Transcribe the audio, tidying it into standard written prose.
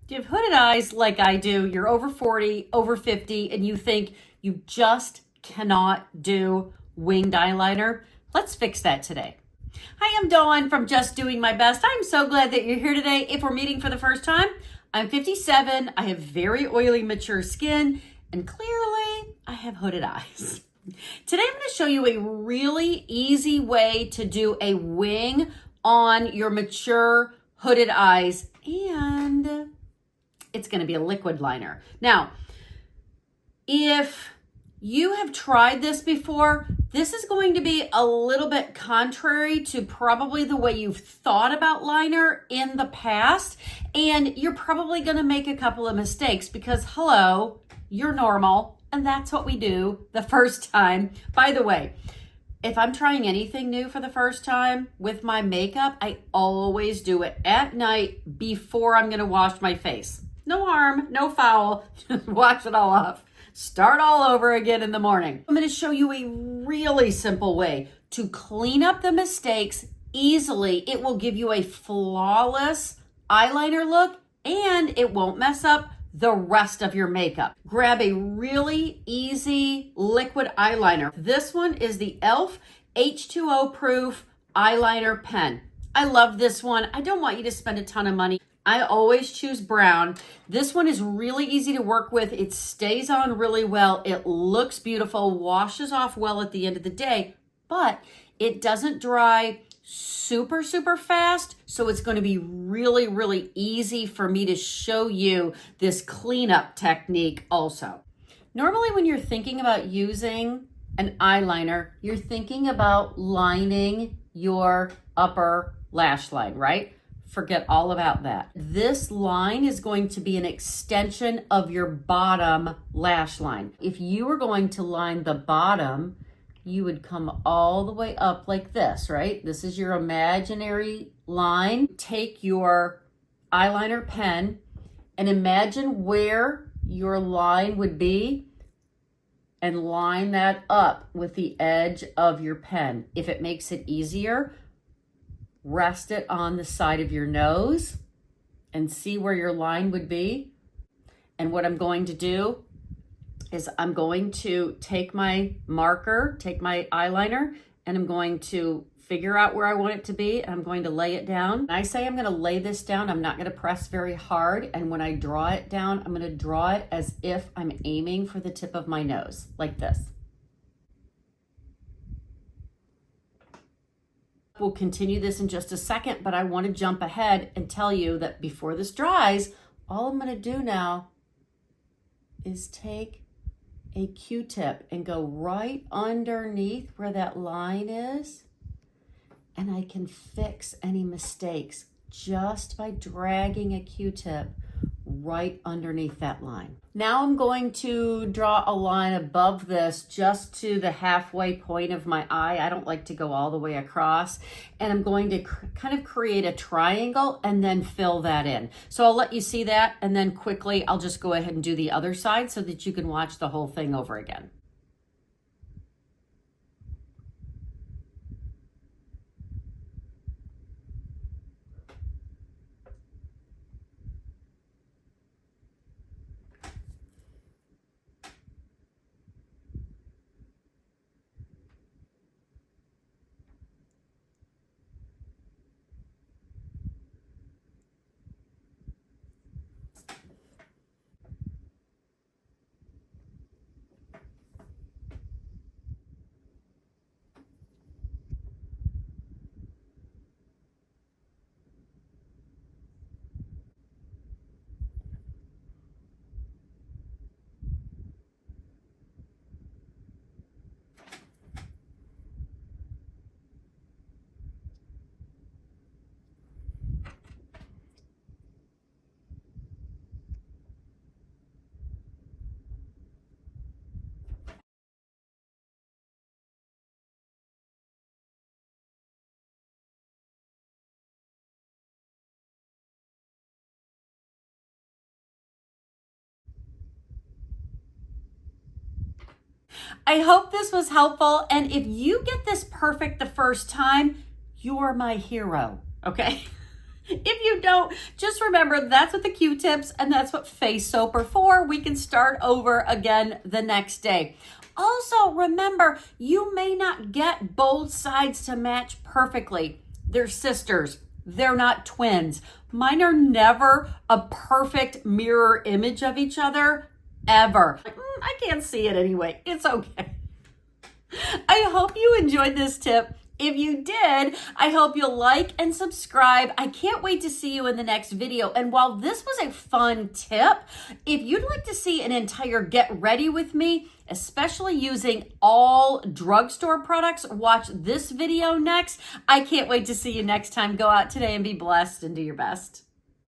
Do you have hooded eyes like I do? You're over 40, over 50, and you think you just cannot do winged eyeliner? Let's fix that today. Hi, I'm Dawn from Just Doing My Best. I'm so glad that you're here today. If we're meeting for the first time, I'm 57. I have very oily, mature skin, and clearly I have hooded eyes. Today I'm going to show you a really easy way to do a wing on your mature hooded eyes, and it's going to be a liquid liner. Now, if you have tried this before, this is going to be a little bit contrary to probably the way you've thought about liner in the past, and you're probably going to make a couple of mistakes because, hello, you're normal, and that's what we do the first time. By the way, if I'm trying anything new for the first time with my makeup, I always do it at night before I'm going to wash my face. No harm, no foul, just wash it all off. Start all over again in the morning. I'm going to show you a really simple way to clean up the mistakes easily. It will give you a flawless eyeliner look and it won't mess up the rest of your makeup. Grab a really easy liquid eyeliner. This one is the e.l.f. H2O proof eyeliner pen. I love this one. I don't want you to spend a ton of money. I always choose brown. This one is really easy to work with. It stays on really well. It looks beautiful, washes off well at the end of the day, but it doesn't dry super fast. So it's going to be really easy for me to show you this cleanup technique also. Normally when you're thinking about using an eyeliner, you're thinking about lining your upper lash line, right? Forget all about that. This line is going to be an extension of your bottom lash line. If you were going to line the bottom, you would come all the way up like this, right? This is your imaginary line. Take your eyeliner pen and imagine where your line would be and line that up with the edge of your pen. If it makes it easier, rest it on the side of your nose and see where your line would be. And what I'm going to do is I'm going to take my marker, take my eyeliner, and I'm going to figure out where I want it to be, and I'm going to lay it down. When I say I'm going to lay this down, I'm not going to press very hard, and when I draw it down, I'm going to draw it as if I'm aiming for the tip of my nose, like this. We'll continue this in just a second, but I want to jump ahead and tell you that before this dries, all I'm going to do now is take a Q-tip and go right underneath where that line is, and I can fix any mistakes just by dragging a Q-tip right underneath that line. Now I'm going to draw a line above this just to the halfway point of my eye. I don't like to go all the way across. And I'm going to kind of create a triangle and then fill that in. So I'll let you see that, and then quickly I'll just go ahead and do the other side so that you can watch the whole thing over again. I hope this was helpful. And if you get this perfect the first time, you're my hero, okay? If you don't, just remember that's what the Q-tips and that's what face soap are for. We can start over again the next day. Also, remember, you may not get both sides to match perfectly. They're sisters. They're not twins. Mine are never a perfect mirror image of each other, ever. Like, I can't see it anyway. It's okay. I hope you enjoyed this tip. If you did, I hope you'll like and subscribe. I can't wait to see you in the next video. And while this was a fun tip, if you'd like to see an entire get ready with me, especially using all drugstore products, watch this video next. I can't wait to see you next time. Go out today and be blessed and do your best.